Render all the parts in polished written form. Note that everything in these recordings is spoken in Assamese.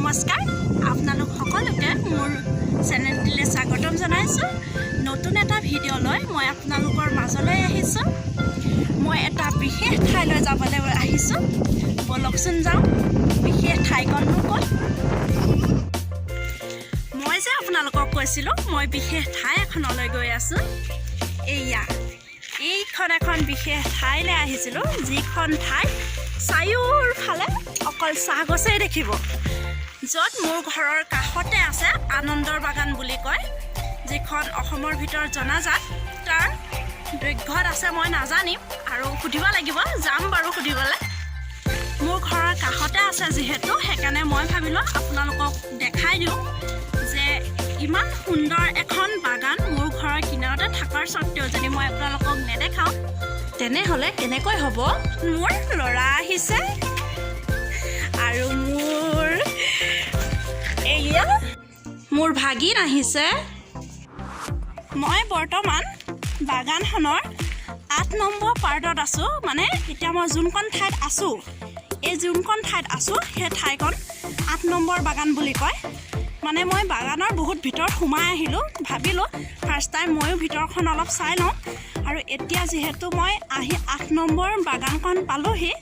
নমস্কাৰ আপোনালোক সকলোকে মোৰ চেনেলটিলৈ স্বাগতম জনাইছোঁ নতুন এটা ভিডিঅ' লৈ মই আপোনালোকৰ মাজলৈ আহিছোঁ মই এটা বিশেষ ঠাইলৈ যাবলৈ আহিছোঁ বলকচোন যাওঁ বিশেষ ঠাইখননো ক'ত মই যে আপোনালোকক কৈছিলোঁ মই বিশেষ ঠাই এখনলৈ গৈ আছোঁ এইখন এখন বিশেষ ঠাইলৈ আহিছিলোঁ যিখন ঠাই চাৰিওফালে অকল চাহ গছেই দেখিব য'ত মোৰ ঘৰৰ কাষতে আছে আনন্দৰ বাগান বুলি কয় যিখন অসমৰ ভিতৰত জনাজাত তাৰ দৈৰ্ঘ্যত আছে মই নাজানিম আৰু সুধিব লাগিব যাম বাৰু সুধিবলৈ মোৰ ঘৰৰ কাষতে আছে যিহেতু সেইকাৰণে মই ভাবিলোঁ আপোনালোকক দেখাই দিওঁ যে ইমান সুন্দৰ এখন বাগান মোৰ ঘৰৰ কিনাৰতে থকাৰ স্বত্তেও যদি মই আপোনালোকক নেদেখাওঁ তেনেহ'লে কেনেকৈ হ'ব মোৰ ল'ৰা আহিছে আৰু মোৰ ভাগিন আহিছে মই বৰ্তমান বাগানখনৰ 8 নম্বৰ পাৰ্টত আছোঁ মানে এতিয়া মই যোনখন ঠাইত আছোঁ সেই ঠাইখন 8 নম্বৰ বাগান বুলি কয় মানে মই বাগানৰ বহুত ভিতৰত সোমাই আহিলোঁ ভাবিলোঁ ফাৰ্ষ্ট টাইম ময়ো ভিতৰখন অলপ চাই লওঁ আৰু এতিয়া যিহেতু মই আহি 8 নম্বৰ বাগানখন পালোহি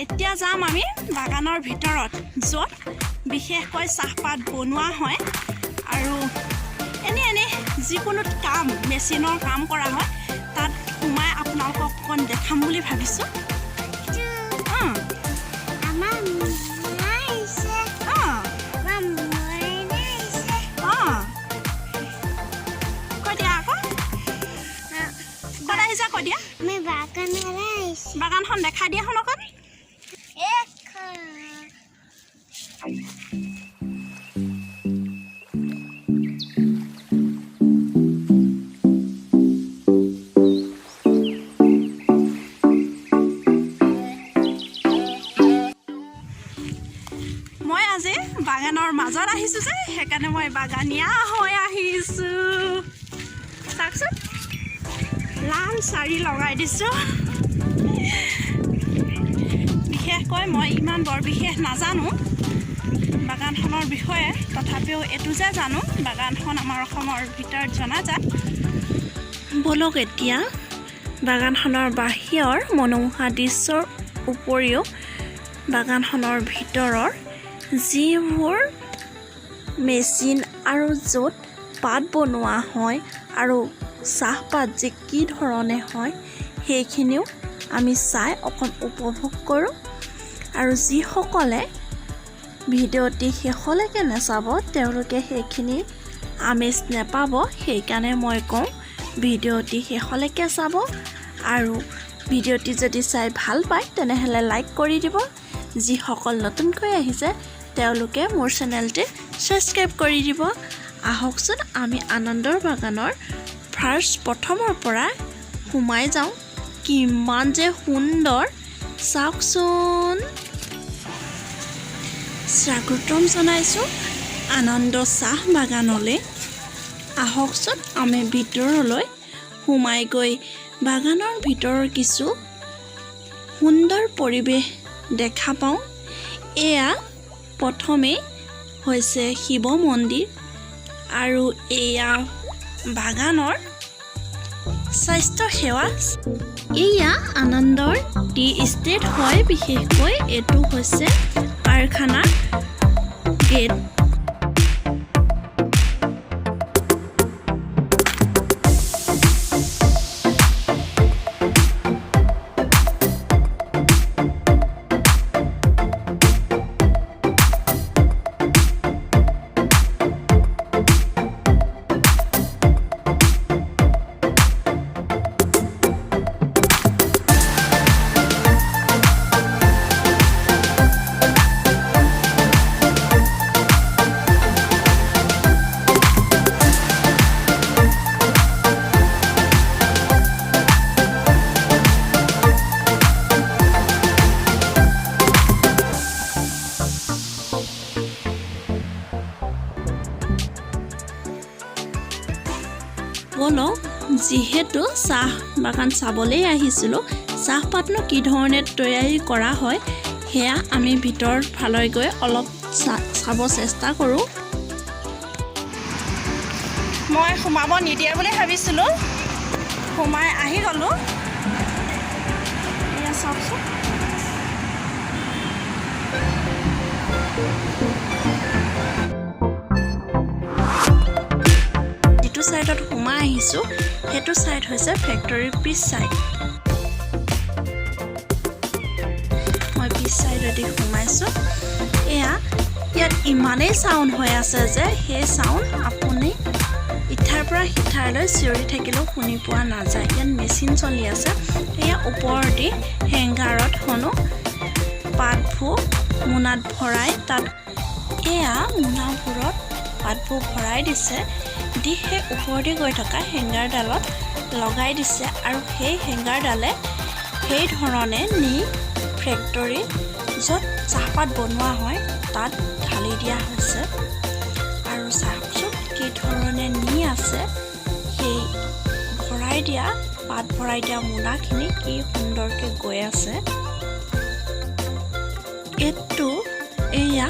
এতিয়া যাম আমি বাগানৰ ভিতৰত য'ত বিশেষকৈ চাহপাত বনোৱা হয় আৰু এনে যিকোনো কাম মেচিনৰ কাম কৰা হয় তাত সোমাই আপোনালোকক অকণ দেখাম বুলি ভাবিছোঁ বাগানখন দেখাই দিয়া শুনক মই আজি বাগানৰ মাজত আহিছোঁ যে সেইকাৰণে মই বাগানীয়া হৈ আহিছোঁ চাওকচোন লাল শাৰী লগাই দিছোঁ বিশেষকৈ মই ইমান বৰ বিশেষ নাজানো বাগানখনৰ বিষয়ে তথাপিও এইটো যে জানো বাগানখন আমাৰ অসমৰ ভিতৰত জনাজাত বলক এতিয়া বাগানখনৰ বাহিৰৰ মনোমোহা দৃশ্যৰ উপৰিও বাগানখনৰ ভিতৰৰ যিবোৰ মেচিন আৰু য'ত পাত বনোৱা হয় আৰু চাহপাত যে কি ধৰণে হয় সেইখিনিও আমি চাই অকণ উপভোগ কৰোঁ আৰু যিসকলে ভিডিঅ'টি শেষলৈকে নাচাব তেওঁলোকে সেইখিনি আমেজ নাপাব সেইকাৰণে মই কওঁ ভিডিঅ'টি শেষলৈকে চাব আৰু ভিডিঅ'টি যদি চাই ভাল পায় তেনেহ'লে লাইক কৰি দিব যিসকল নতুনকৈ আহিছে তেওঁলোকে মোৰ চেনেলটি ছাবস্ক্ৰাইব কৰি দিব আহকচোন আমি আনন্দৰ বাগানৰ প্ৰথমৰ পৰা সোমাই যাওঁ কিমান যে সুন্দৰ চাওকচোন স্বাগতম জনাইছোঁ আনন্দ চাহ বাগানলৈ আহকচোন আমি ভিতৰলৈ সোমাই গৈ বাগানৰ ভিতৰৰ কিছু সুন্দৰ পৰিৱেশ দেখা পাওঁ এয়া প্ৰথমেই হৈছে শিৱ মন্দিৰ আৰু এয়া বাগানৰ স্বাস্থ্য সেৱা এয়া আনন্দৰ টি ষ্টেট হয় বিশেষকৈ এইটো হৈছে কাৰখানাৰ গেট বলক যিহেতু চাহ বাগান চাবলৈ আহিছিলোঁ চাহপাতনো কি ধৰণে তৈয়াৰী কৰা হয় সেয়া আমি ভিতৰ ফালে গৈ অলপ চাব চেষ্টা কৰোঁ। মই সোমাব নিদিয়ে বুলি ভাবিছিলোঁ, সোমাই আহি গ'লোঁ। এয়া চাওকচোন, যিটো ছাইডত সোমাই আহিছোঁ সেইটো ছাইড হৈছে ফেক্টৰীৰ পিছ ছাইড। মই পিছ ছাইডেদি সোমাইছোঁ। ইয়াত ইমানেই চাউণ্ড হৈ আছে যে সেই চাউণ্ড আপুনি ইঠাৰ পৰা সিঠাৰলৈ চিঞৰি থাকিলেও শুনি পোৱা নাযায়। ইয়াত মেচিন চলি আছে। এয়া ওপৰদি হেংগাৰত শুনো পাতবোৰ মোনাত ভৰাই, তাত এয়া মোনাবোৰত পাতবোৰ ভৰাই দিছে, দি সেই ওপৰদি গৈ থকা হেংগাৰডালত লগাই দিছে, আৰু সেই হেংগাৰডালে সেই ধৰণে নি ফেক্টৰী য'ত চাহপাত বনোৱা হয় তাত ঢালি দিয়া হৈছে। আৰু চাওকচোন কি ধৰণে নি আছে, সেই ভৰাই দিয়া পাত ভৰাই দিয়া মোনাখিনি কি সুন্দৰকৈ গৈ আছে। এয়া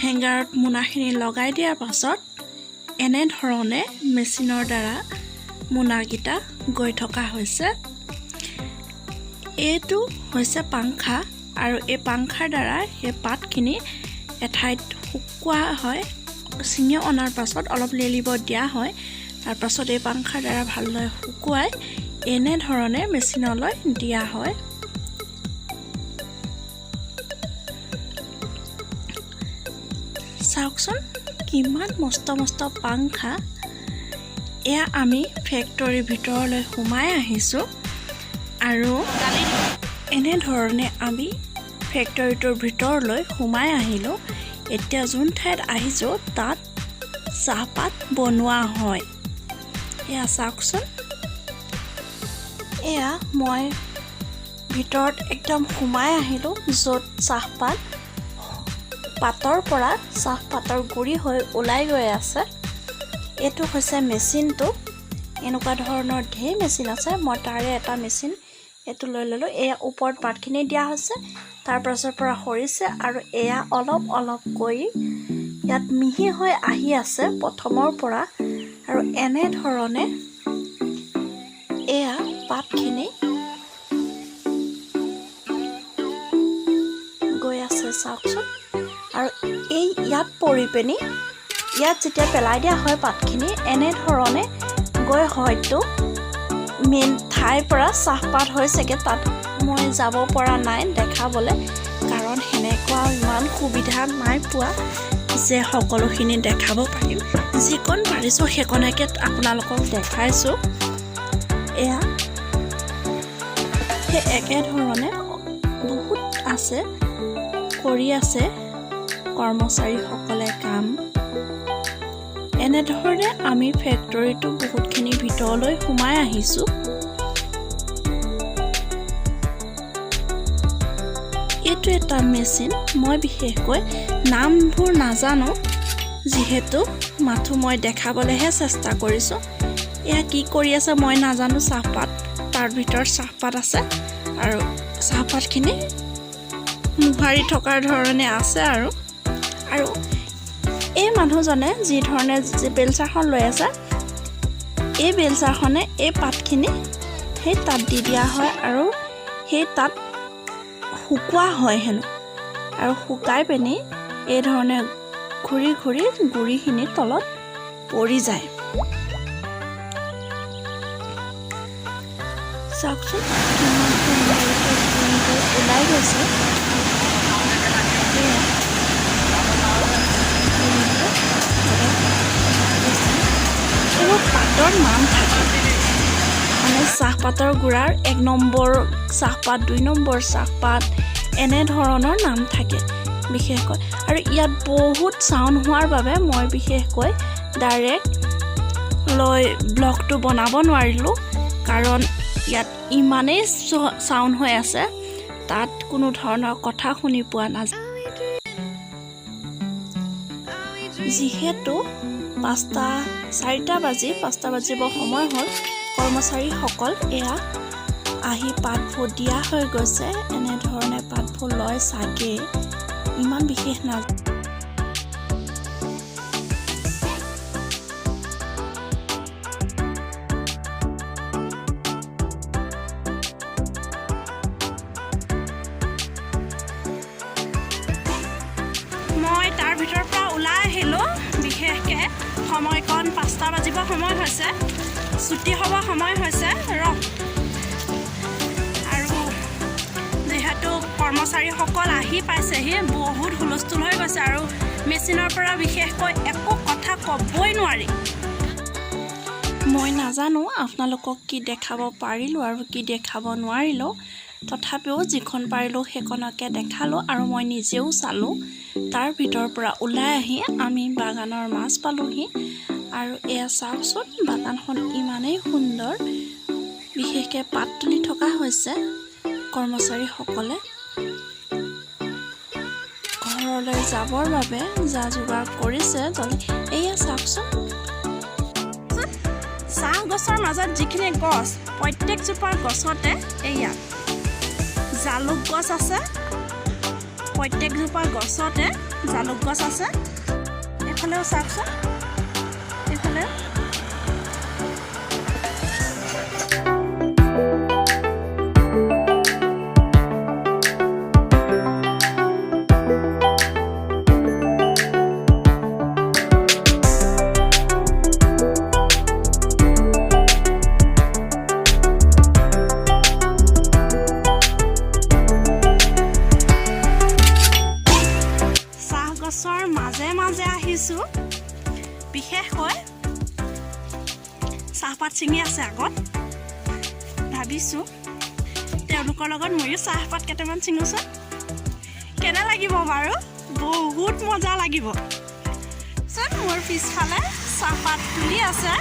হেংগাৰত মোনাখিনি লগাই দিয়াৰ পাছত এনেধৰণে মেচিনৰ দ্বাৰা মোনাকেইটা গৈ থকা হৈছে। এইটো হৈছে পাংখা, আৰু এই পাংখাৰ দ্বাৰা সেই পাতখিনি এঠাইত শুকোৱা হয়। ছিঙি অনাৰ পাছত অলপ লেলিব দিয়া হয়, তাৰপাছত এই পাংখাৰ দ্বাৰা ভালদৰে শুকুৱাই এনেধৰণে মেচিনলৈ দিয়া হয়। চাওকচোন কিমান মস্ত মস্ত পাংখা। এয়া আমি ফেক্টৰীৰ ভিতৰলৈ সোমাই আহিছোঁ, আৰু এনেধৰণে আমি ফেক্টৰীটোৰ ভিতৰলৈ সোমাই আহিলোঁ। এতিয়া যোন ঠাইত আহিছোঁ তাত চাহপাত বনোৱা হয়। এয়া চাওকচোন, এয়া মই ভিতৰত একদম সোমাই আহিলোঁ, য'ত চাহপাত পাতৰ পৰা চাহপাতৰ গুৰি হৈ ওলাই গৈ আছে। এইটো হৈছে মেচিনটো। এনেকুৱা ধৰণৰ ঢেৰ মেচিন আছে, মই তাৰে এটা মেচিন এইটো লৈ ল'লোঁ। এয়া ওপৰত পাতখিনি দিয়া হৈছে, তাৰ পাছৰ পৰা সৰিছে, আৰু এয়া অলপ অলপ কৰি ইয়াত মিহি হৈ আহি আছে প্ৰথমৰ পৰা। আৰু এনেধৰণে এয়া পাতখিনি গৈ আছে চাওকচোন। আৰু ইয়াত পৰি পিনি ইয়াত যেতিয়া পেলাই দিয়া হয় পাতখিনি, এনেধৰণে গৈ হয়তো মেইন ঠাইৰ পৰা চাহপাত হৈছেগৈ। তাত মই যাব পৰা নাই দেখাবলৈ, কাৰণ সেনেকুৱা ইমান সুবিধা নাই পোৱা যে সকলোখিনি দেখাব পাৰিম। যিকণ পাৰিছোঁ সেইকণকে আপোনালোকক দেখাইছোঁ। এয়া সেই একেধৰণে বহুত আছে, কৰি আছে কৰ্মচাৰীসকলে কাম। এনেধৰণে আমি ফেক্টৰীটো বহুতখিনি ভিতৰলৈ সোমাই আহিছোঁ। এইটো এটা মেচিন, মই বিশেষকৈ নামবোৰ নাজানো, যিহেতু মাথো মই দেখাবলৈহে চেষ্টা কৰিছোঁ। এয়া কি কৰি আছে মই নাজানো। চাহপাত, তাৰ ভিতৰত চাহপাত আছে, আৰু চাহপাতখিনি মোহাৰি থকাৰ ধৰণে আছে। আৰু এই মানুহজনে যি ধৰণে বেলচাখন লৈ আছে, এই বেলচাখনে এই পাতখিনি সেই তাত দি দিয়া হয়, আৰু সেই তাত শুকোৱা হয় হেনো, আৰু শুকাই পিনি এই ধৰণে ঘূৰি ঘূৰি গুৰিখিনি তলত পৰি যায়। চাওকচোন কিমান সুন্দৰকৈ ওলাই গৈছে। এইবোৰ পাতৰ নাম থাকে, মানে চাহপাতৰ গুড়াৰ 1 নম্বৰ চাহপাত, 2 নম্বৰ চাহপাত, এনেধৰণৰ নাম থাকে বিশেষকৈ। আৰু ইয়াত বহুত চাউণ্ড হোৱাৰ বাবে মই বিশেষকৈ ডাইৰেক্ট লৈ ব্লগটো বনাব নোৱাৰিলোঁ, কাৰণ ইয়াত ইমানেই চাউণ্ড হৈ আছে, তাত কোনো ধৰণৰ কথা শুনি পোৱা নাযায়। যিহেতু 4টা বাজিব সময় হ'ল, কৰ্মচাৰীসকল এয়া আহি পাতবোৰ দিয়া হৈ গৈছে। এনেধৰণে পাতবোৰ লয় চাগে, ইমান বিশেষ নাজানো। ভিতৰৰ পৰা ওলাই আহিলোঁ বিশেষকৈ সময়কণ 5টা বাজিব সময় হৈছে ছুটি হ'ব সময় হৈছে আৰু যিহেতু কৰ্মচাৰীসকল আহি পাইছেহি বহুত হুলস্থুল হৈ গৈছে আৰু মেচিনৰ পৰা বিশেষকৈ একো কথা ক'বই নোৱাৰি মই নাজানো আপোনালোকক কি দেখাব পাৰিলোঁ আৰু কি দেখাব নোৱাৰিলোঁ তথাপিও যিখন পাৰিলোঁ সেইখনকে দেখালোঁ আৰু মই নিজেও চালোঁ তাৰ ভিতৰৰ পৰা ওলাই আহি আমি বাগানৰ মাছ পালোঁহি আৰু এয়া চাওকচোন বাগানখন ইমানেই সুন্দৰ বিশেষকৈ পাত তুলি থকা হৈছে কৰ্মচাৰীসকলে ঘৰলৈ যাবৰ বাবে যা যোগাৰ কৰিছে এয়া চাওকচোন চাহ গছৰ মাজত যিখিনি গছ প্ৰত্যেকজোপা গছতে এয়া জালুক গছ আছে প্ৰত্যেকজোপা গছতে জালুক গছ আছে এইফালেও চাওকচোন এইফালে গছৰ মাজে মাজে আহিছোঁ বিশেষকৈ চাহপাত ছিঙি আছে আগত ভাবিছোঁ তেওঁলোকৰ লগত ময়ো চাহপাত কেইটামান ছিঙোচোন কেনে লাগিব বাৰু বহুত মজা লাগিব চোন মোৰ পিছফালে চাহপাত তুলি আছে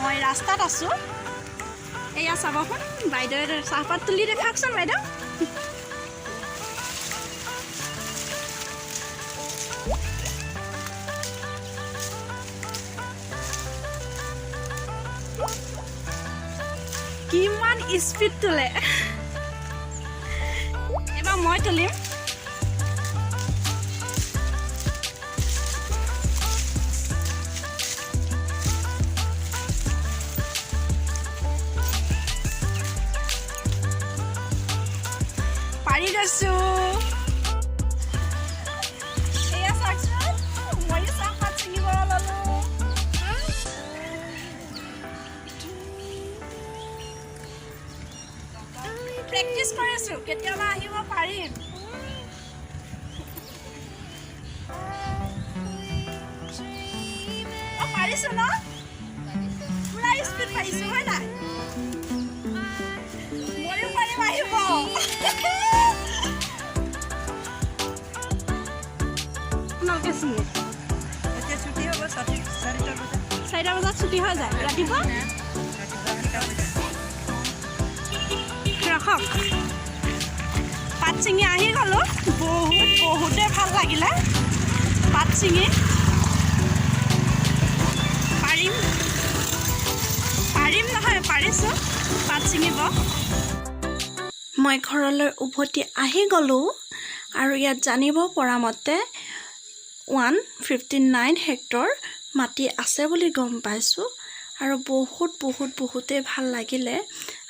মই ৰাস্তাত আছোঁ এয়া চাবচোন বাইদেৱে চাহপাত তুলি দেখাওকচোন বাইদেউ কিমান স্পীড তোলে এবাৰ মই তুলিম পাৰি গৈছোঁ এয়া চাওকচোন ময়ো চাহপাত ছিঙিব ল'লোঁ প্ৰেক্টিছ কৰিছোঁ কেতিয়াবা আহিব পাৰিম পাৰিছোঁ ন পুৰা স্পীড পাৰিছোঁ হয় নাই ময়ো পাৰিম আহিব ছুটি হ'ব 4টা বজাত ছুটি হৈ যায় ৰাতিপুৱা ৰাখক পাত ছিঙি আহি গ'লোঁ বহুতেই ভাল লাগিলে পাত ছিঙি পাৰিম নহয় পাৰিছোঁ পাত ছিঙিব মই ঘৰলৈ উভতি আহি গ'লোঁ আৰু ইয়াত জানিব পৰা মতে 159 হেক্টৰ মাটি আছে বুলি গম পাইছোঁ আৰু বহুতেই ভাল লাগিলে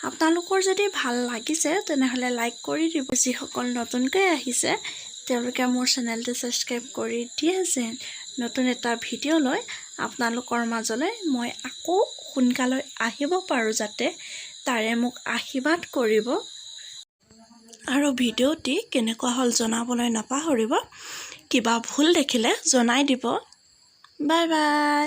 আপোনালোকৰ যদি ভাল লাগিছে তেনেহ'লে লাইক কৰি দিব যিসকল নতুনকৈ আহিছে তেওঁলোকে মোৰ চেনেলটো ছাবস্ক্ৰাইব কৰি দিয়ে যেন নতুন এটা ভিডিঅ' লৈ আপোনালোকৰ মাজলৈ মই আকৌ সোনকালে আহিব পাৰোঁ যাতে তাৰে মোক আশীৰ্বাদ কৰিব আৰু ভিডিঅ'টি কেনেকুৱা হ'ল জনাবলৈ নাপাহৰিব কিবা ভুল দেখিলে জনাই দিব বাই বাই